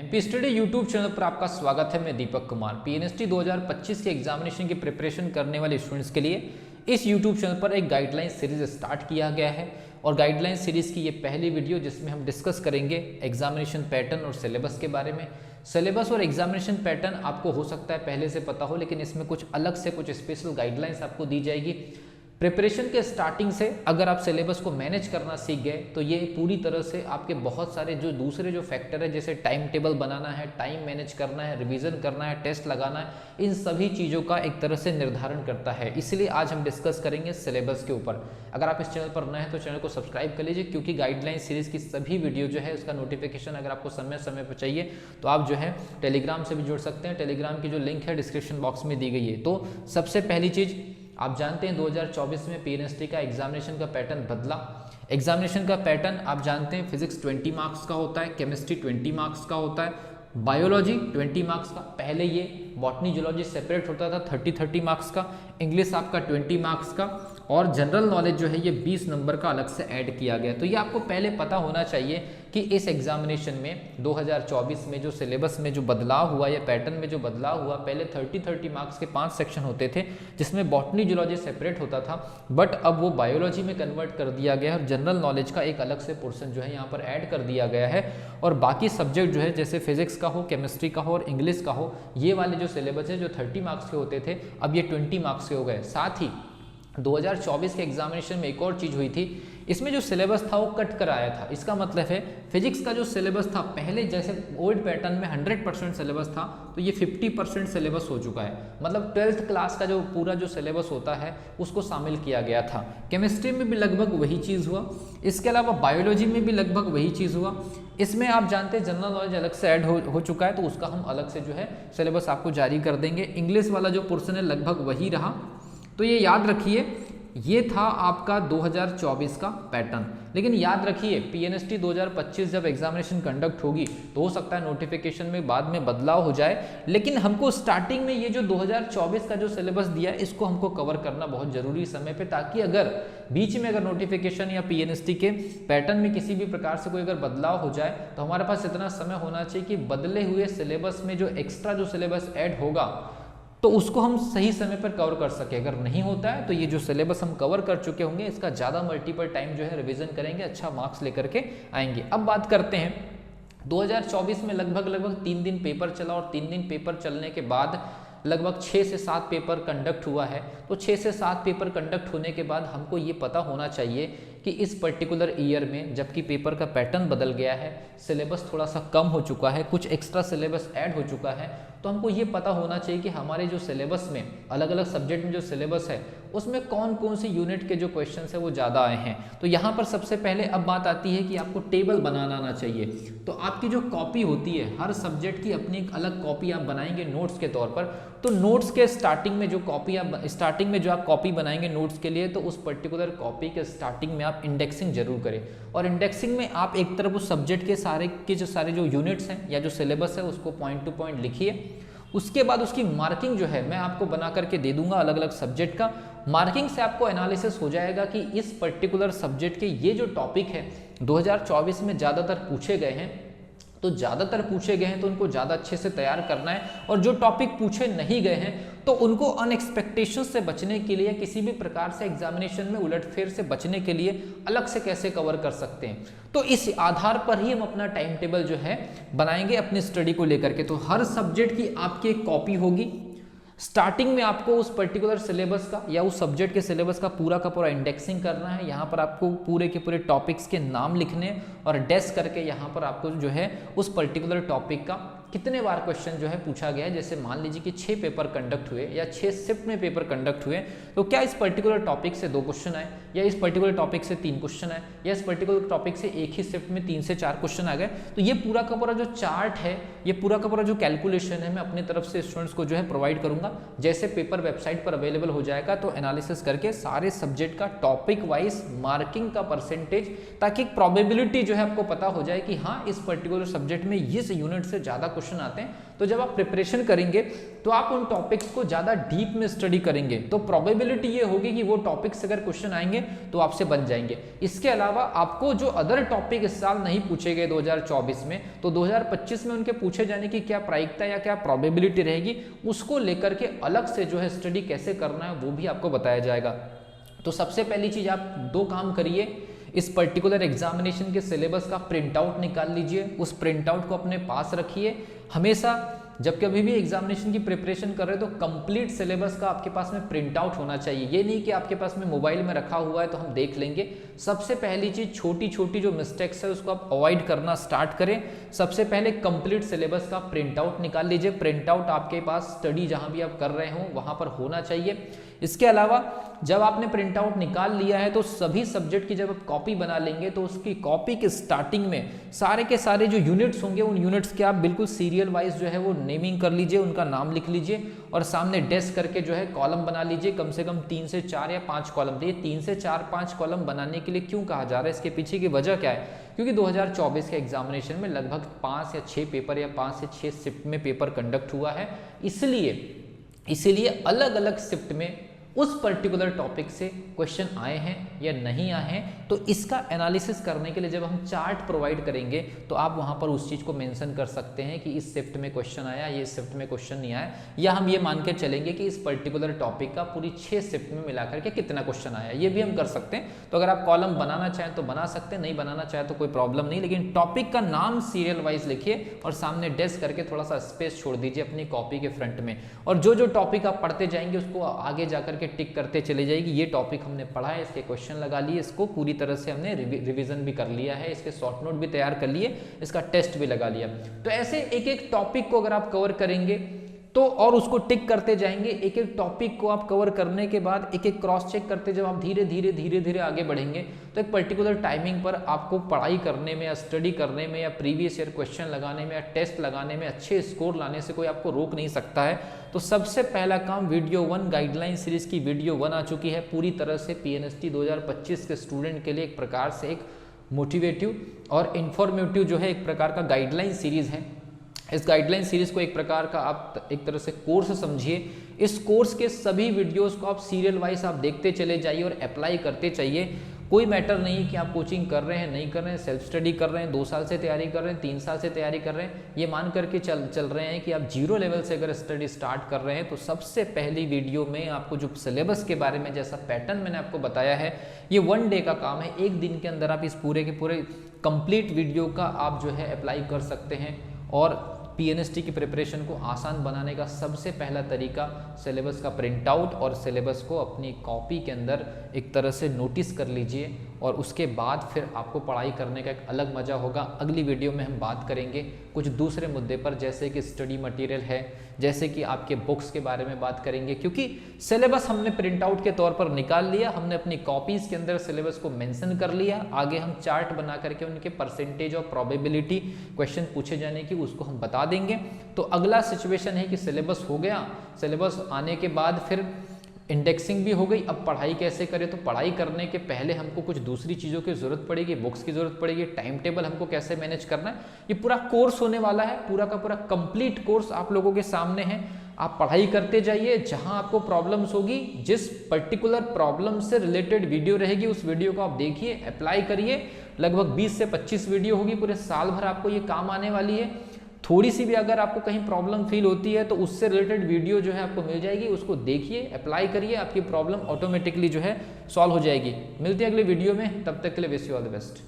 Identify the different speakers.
Speaker 1: MP study YouTube channel पर आपका स्वागत है। मैं दीपक कुमार पीएनएसटी 2025 के एग्जामिनेशन की प्रिपरेशन करने वाले स्टूडेंट्स के लिए इस यूट्यूब चैनल पर एक गाइडलाइन सीरीज स्टार्ट किया गया है और गाइडलाइन सीरीज की ये पहली वीडियो जिसमें हम डिस्कस करेंगे एग्जामिनेशन पैटर्न और सिलेबस के बारे में। सिलेबस और एग्जामिनेशन पैटर्न आपको हो सकता है पहले से पता हो, लेकिन इसमें कुछ अलग से कुछ स्पेशल गाइडलाइंस आपको दी जाएगी। प्रिपरेशन के स्टार्टिंग से अगर आप सिलेबस को मैनेज करना सीख गए तो ये पूरी तरह से आपके बहुत सारे जो दूसरे जो फैक्टर है, जैसे टाइम टेबल बनाना है, टाइम मैनेज करना है, रिवीजन करना है, टेस्ट लगाना है, इन सभी चीज़ों का एक तरह से निर्धारण करता है। इसलिए आज हम डिस्कस करेंगे सिलेबस के ऊपर। अगर आप इस चैनल पर नए हैं तो चैनल को सब्सक्राइब कर लीजिए, क्योंकि गाइडलाइन सीरीज की सभी वीडियो जो है उसका नोटिफिकेशन अगर आपको समय समय पर चाहिए तो आप जो है टेलीग्राम से भी जुड़ सकते हैं। टेलीग्राम की जो लिंक है डिस्क्रिप्शन बॉक्स में दी गई है। तो सबसे पहली चीज़, आप जानते हैं 2024 में पीएनएसटी का एग्जामिनेशन का पैटर्न बदला। एग्जामिनेशन का पैटर्न आप जानते हैं फिजिक्स 20 मार्क्स का होता है, केमिस्ट्री 20 मार्क्स का होता है, बायोलॉजी 20 मार्क्स का। पहले ये बॉटनी जूलॉजी सेपरेट होता था 30 मार्क्स का, इंग्लिश आपका 20 मार्क्स का, और जनरल नॉलेज जो है ये 20 नंबर का अलग से ऐड किया गया। तो ये आपको पहले पता होना चाहिए कि इस एग्जामिनेशन में 2024 में जो सिलेबस में जो बदलाव हुआ या पैटर्न में जो बदलाव हुआ, पहले 30 मार्क्स के 5 सेक्शन होते थे जिसमें बॉटनी जूलॉजी सेपरेट होता था, बट अब वो बायोलॉजी में कन्वर्ट कर दिया गया है और जनरल नॉलेज का एक अलग से पोर्शन जो है यहाँ पर ऐड कर दिया गया है। और बाकी सब्जेक्ट जो है जैसे फिजिक्स का हो, केमिस्ट्री का हो और इंग्लिश का हो, ये वाले जो सिलेबस है जो 30 मार्क्स के होते थे अब ये 20 मार्क्स के हो गए। साथ ही 2024 के एग्जामिनेशन में एक और चीज़ हुई थी, इसमें जो सिलेबस था वो कट कर आया था। इसका मतलब है फिजिक्स का जो सिलेबस था पहले जैसे ओल्ड पैटर्न में 100% सिलेबस था, तो ये 50% सिलेबस हो चुका है। मतलब 12th क्लास का जो पूरा जो सिलेबस होता है उसको शामिल किया गया था। केमिस्ट्री में भी लगभग वही चीज़ हुआ, इसके अलावा बायोलॉजी में भी लगभग वही चीज़ हुआ। इसमें आप जानते हैं जनरल नॉलेज अलग से ऐड हो चुका है, तो उसका हम अलग से जो है सिलेबस आपको जारी कर देंगे। इंग्लिश वाला जो पोर्शन है लगभग वही रहा। तो ये याद रखिए, ये था आपका 2024 का पैटर्न। लेकिन याद रखिए पीएनएसटी 2025 जब एग्जामिनेशन कंडक्ट होगी तो हो सकता है नोटिफिकेशन में बाद में बदलाव हो जाए, लेकिन हमको स्टार्टिंग में ये जो 2024 का जो सिलेबस दिया है इसको हमको कवर करना बहुत जरूरी समय पे, ताकि अगर बीच में अगर नोटिफिकेशन या पीएनएसटी के पैटर्न में किसी भी प्रकार से कोई अगर बदलाव हो जाए तो हमारे पास इतना समय होना चाहिए कि बदले हुए सिलेबस में जो एक्स्ट्रा जो सिलेबस ऐड होगा तो उसको हम सही समय पर कवर कर सके। अगर नहीं होता है तो ये जो सिलेबस हम कवर कर चुके होंगे इसका ज़्यादा मल्टीपल टाइम जो है रिवीजन करेंगे, अच्छा मार्क्स लेकर के आएंगे। अब बात करते हैं 2024 में लगभग 3 दिन पेपर चला और 3 दिन पेपर चलने के बाद लगभग 6 से 7 पेपर कंडक्ट हुआ है। तो 6 से 7 पेपर कंडक्ट होने के बाद हमको ये पता होना चाहिए कि इस पर्टिकुलर ईयर में जबकि पेपर का पैटर्न बदल गया है, सिलेबस थोड़ा सा कम हो चुका है, कुछ एक्स्ट्रा सिलेबस ऐड हो चुका है, तो हमको ये पता होना चाहिए कि हमारे जो सिलेबस में अलग अलग सब्जेक्ट में जो सिलेबस है उसमें कौन कौन सी यूनिट के जो क्वेश्चन है वो ज़्यादा आए हैं। तो यहाँ पर सबसे पहले अब बात आती है कि आपको टेबल बनाना आना चाहिए। तो आपकी जो कॉपी होती है हर सब्जेक्ट की अपनी एक अलग कॉपी आप बनाएंगे नोट्स के तौर पर। तो नोट्स के स्टार्टिंग में जो कॉपी आप कॉपी बनाएंगे नोट्स के लिए, तो उस पर्टिकुलर कॉपी के स्टार्टिंग में आप इंडेक्सिंग जरूर करें। और इंडेक्सिंग में आप एक तरफ उस सब्जेक्ट के सारे जो यूनिट्स हैं या जो सिलेबस है उसको पॉइंट टू पॉइंट लिखिए। उसके बाद उसकी मार्किंग जो है मैं आपको बना करके दे दूंगा अलग अलग सब्जेक्ट का। मार्किंग से आपको एनालिसिस हो जाएगा कि इस पर्टिकुलर सब्जेक्ट के ये जो टॉपिक है 2024 में ज़्यादातर पूछे गए हैं, तो ज़्यादातर पूछे गए हैं तो उनको ज़्यादा अच्छे से तैयार करना है। और जो टॉपिक पूछे नहीं गए हैं तो उनको अनएक्सपेक्टेशन से बचने के लिए, किसी भी प्रकार से एग्जामिनेशन में उलटफेर से बचने के लिए अलग से कैसे कवर कर सकते हैं, तो इस आधार पर ही हम अपना टाइम टेबल जो है बनाएंगे अपनी स्टडी को लेकर के। तो हर सब्जेक्ट की आपकी एक कॉपी होगी। स्टार्टिंग में आपको उस पर्टिकुलर सिलेबस का या उस सब्जेक्ट के सिलेबस का पूरा इंडेक्सिंग करना है। यहाँ पर आपको पूरे के पूरे टॉपिक्स के नाम लिखने और डेस्क करके यहाँ पर आपको जो है उस पर्टिकुलर टॉपिक का कितने बार क्वेश्चन जो है पूछा गया है। जैसे मान लीजिए कि 6 पेपर कंडक्ट हुए या 6 शिफ्ट में पेपर कंडक्ट हुए, तो क्या इस पर्टिकुलर टॉपिक से 2 क्वेश्चन आए, या इस पर्टिकुलर टॉपिक से 3 क्वेश्चन आए, या इस पर्टिकुलर टॉपिक से एक ही शिफ्ट में 3 से 4 क्वेश्चन आ गए। तो ये पूरा का पूरा जो चार्ट है, ये पूरा का पूरा जो कैलकुलेशन है मैं अपनी तरफ से स्टूडेंट्स को जो है प्रोवाइड करूंगा। जैसे पेपर वेबसाइट पर अवेलेबल हो जाएगा तो एनालिसिस करके सारे सब्जेक्ट का टॉपिक वाइज मार्किंग का परसेंटेज, ताकि प्रोबेबिलिटी जो है आपको पता हो जाए कि हाँ इस पर्टिकुलर सब्जेक्ट में इस यूनिट से ज़्यादा क्वेश्चन आते हैं, तो जब आप प्रिपरेशन करेंगे तो आप उन टॉपिक्स को ज़्यादा डीप में स्टडी करेंगे, तो प्रोबेबिलिटी ये होगी कि वो टॉपिक्स अगर क्वेश्चन आएंगे तो आपसे बन जाएंगे। इसके अलावा आपको जो अदर टॉपिक इस साल नहीं पूछे गए 2024 में, तो 2025 में उनके पूछे जाने की क्या प्रायिकता या क्या प्रोबेबिलिटी रहेगी, उसको लेकर के अलग से जो है स्टडी कैसे करना है वो भी आपको बताया जाएगा। तो सबसे पहली चीज़ आप दो काम करिए, इस पर्टिकुलर एग्जामिनेशन के सिलेबस का प्रिंट आउट निकाल लीजिए, उस प्रिंट आउट को अपने पास रखिए। हमेशा जब कभी भी एग्जामिनेशन की प्रिपरेशन कर रहे हो तो कंप्लीट सिलेबस का आपके पास में प्रिंट आउट होना चाहिए। ये नहीं कि आपके पास में मोबाइल में रखा हुआ है तो हम देख लेंगे। सबसे पहली चीज, छोटी छोटी जो मिस्टेक्स है उसको आप अवॉइड करना स्टार्ट करें। सबसे पहले कंप्लीट सिलेबस का प्रिंट आउट निकाल लीजिए। प्रिंट आउट आपके पास स्टडी जहां भी आप कर रहे हो वहां पर होना चाहिए। इसके अलावा जब आपने प्रिंट आउट निकाल लिया है तो सभी सब्जेक्ट की जब आप कॉपी बना लेंगे तो उसकी कॉपी के स्टार्टिंग में सारे के सारे जो यूनिट्स होंगे उन यूनिट्स के आप बिल्कुल सीरियल वाइज जो है वो नेमिंग कर लीजिए, उनका नाम लिख लीजिए और सामने डेस्क करके जो है कॉलम बना लीजिए, कम से कम 3 से 4 या 5 कॉलम। तो ये 3 से 4-5 कॉलम बनाने के लिए क्यों कहा जा रहा है, इसके पीछे की वजह क्या है, क्योंकि 2024 के एग्जामिनेशन में लगभग 5 या 6 पेपर या 5 से 6 शिफ्ट में पेपर कंडक्ट हुआ है। इसीलिए अलग अलग शिफ्ट में उस पर्टिकुलर टॉपिक से क्वेश्चन आए हैं या नहीं आए हैं, तो इसका एनालिसिस करने के लिए जब हम चार्ट प्रोवाइड करेंगे तो आप वहां पर उस चीज को मेंशन कर सकते हैं कि इस शिफ्ट में क्वेश्चन आया, ये शिफ्ट में क्वेश्चन नहीं आया, या हम ये मान के चलेंगे कि इस पर्टिकुलर टॉपिक का पूरी 6 शिफ्ट में मिलाकर के कितना क्वेश्चन आया, ये भी हम कर सकते हैं। तो अगर आप कॉलम बनाना चाहें तो बना सकते हैं, नहीं बनाना चाहें तो कोई प्रॉब्लम नहीं, लेकिन टॉपिक का नाम सीरियल वाइज लिखिए और सामने डेस्क करके थोड़ा सा स्पेस छोड़ दीजिए अपनी कॉपी के फ्रंट में, और जो जो टॉपिक आप पढ़ते जाएंगे उसको आगे जाकर के टिक करते चले जाएगी। ये टॉपिक हमने पढ़ा है, इसके क्वेश्चन लगा लिए, इसको पूरी तरह से हमने रिवीजन भी कर लिया है, इसके शॉर्ट नोट भी तैयार कर लिए, इसका टेस्ट भी लगा लिया। तो ऐसे एक एक टॉपिक को अगर आप कवर करेंगे तो और उसको टिक करते जाएंगे, एक एक टॉपिक को आप कवर करने के बाद एक एक क्रॉस चेक करते जब आप धीरे धीरे आगे बढ़ेंगे तो एक पर्टिकुलर टाइमिंग पर आपको पढ़ाई करने में या स्टडी करने में या प्रीवियस ईयर क्वेश्चन लगाने में या टेस्ट लगाने में अच्छे स्कोर लाने से कोई आपको रोक नहीं सकता है। तो सबसे पहला काम, वीडियो 1 गाइडलाइन सीरीज की वीडियो 1 आ चुकी है, पूरी तरह से पीएनएसटी 2025 के स्टूडेंट के लिए एक प्रकार से एक मोटिवेटिव और इंफॉर्मेटिव जो है एक प्रकार का गाइडलाइन सीरीज है। इस गाइडलाइन सीरीज को एक प्रकार का आप एक तरह से कोर्स समझिए। इस कोर्स के सभी वीडियोस को आप सीरियल वाइज आप देखते चले जाइए और अप्लाई करते चाहिए। कोई मैटर नहीं कि आप कोचिंग कर रहे हैं नहीं कर रहे हैं, सेल्फ स्टडी कर रहे हैं, 2 साल से तैयारी कर रहे हैं, 3 साल से तैयारी कर रहे हैं, ये मान करके चल रहे हैं कि आप 0 लेवल से अगर स्टडी स्टार्ट कर रहे हैं तो सबसे पहली वीडियो में आपको जो सिलेबस के बारे में जैसा पैटर्न मैंने आपको बताया है, ये 1 डे का काम है। एक दिन के अंदर आप इस पूरे के पूरे कंप्लीट वीडियो का आप जो है अप्लाई कर सकते हैं। और पीएनएसटी की प्रिपरेशन को आसान बनाने का सबसे पहला तरीका सिलेबस का प्रिंट आउट और सिलेबस को अपनी कॉपी के अंदर एक तरह से नोटिस कर लीजिए, और उसके बाद फिर आपको पढ़ाई करने का एक अलग मज़ा होगा। अगली वीडियो में हम बात करेंगे कुछ दूसरे मुद्दे पर, जैसे कि स्टडी मटेरियल है, जैसे कि आपके बुक्स के बारे में बात करेंगे, क्योंकि सिलेबस हमने प्रिंट आउट के तौर पर निकाल लिया, हमने अपनी कॉपीज़ के अंदर सिलेबस को मेंशन कर लिया, आगे हम चार्ट बना करके उनके परसेंटेज और प्रोबेबिलिटी क्वेश्चन पूछे जाने की उसको हम बता देंगे। तो अगला सिचुएशन है कि सिलेबस हो गया, सिलेबस आने के बाद फिर इंडेक्सिंग भी हो गई, अब पढ़ाई कैसे करें। तो पढ़ाई करने के पहले हमको कुछ दूसरी चीज़ों की ज़रूरत पड़ेगी, बुक्स की ज़रूरत पड़ेगी, टाइम टेबल हमको कैसे मैनेज करना है। ये पूरा कोर्स होने वाला है, पूरा का पूरा कंप्लीट कोर्स आप लोगों के सामने है। आप पढ़ाई करते जाइए, जहां आपको प्रॉब्लम्स होगी, जिस पर्टिकुलर प्रॉब्लम से रिलेटेड वीडियो रहेगी उस वीडियो को आप देखिए, अप्लाई करिए। लगभग 20 से 25 वीडियो होगी, पूरे साल भर आपको ये काम आने वाली है। थोड़ी सी भी अगर आपको कहीं प्रॉब्लम फील होती है तो उससे रिलेटेड वीडियो जो है आपको मिल जाएगी, उसको देखिए, अप्लाई करिए, आपकी प्रॉब्लम ऑटोमेटिकली जो है सॉल्व हो जाएगी। मिलते हैं अगले वीडियो में, तब तक के लिए wish you all the best.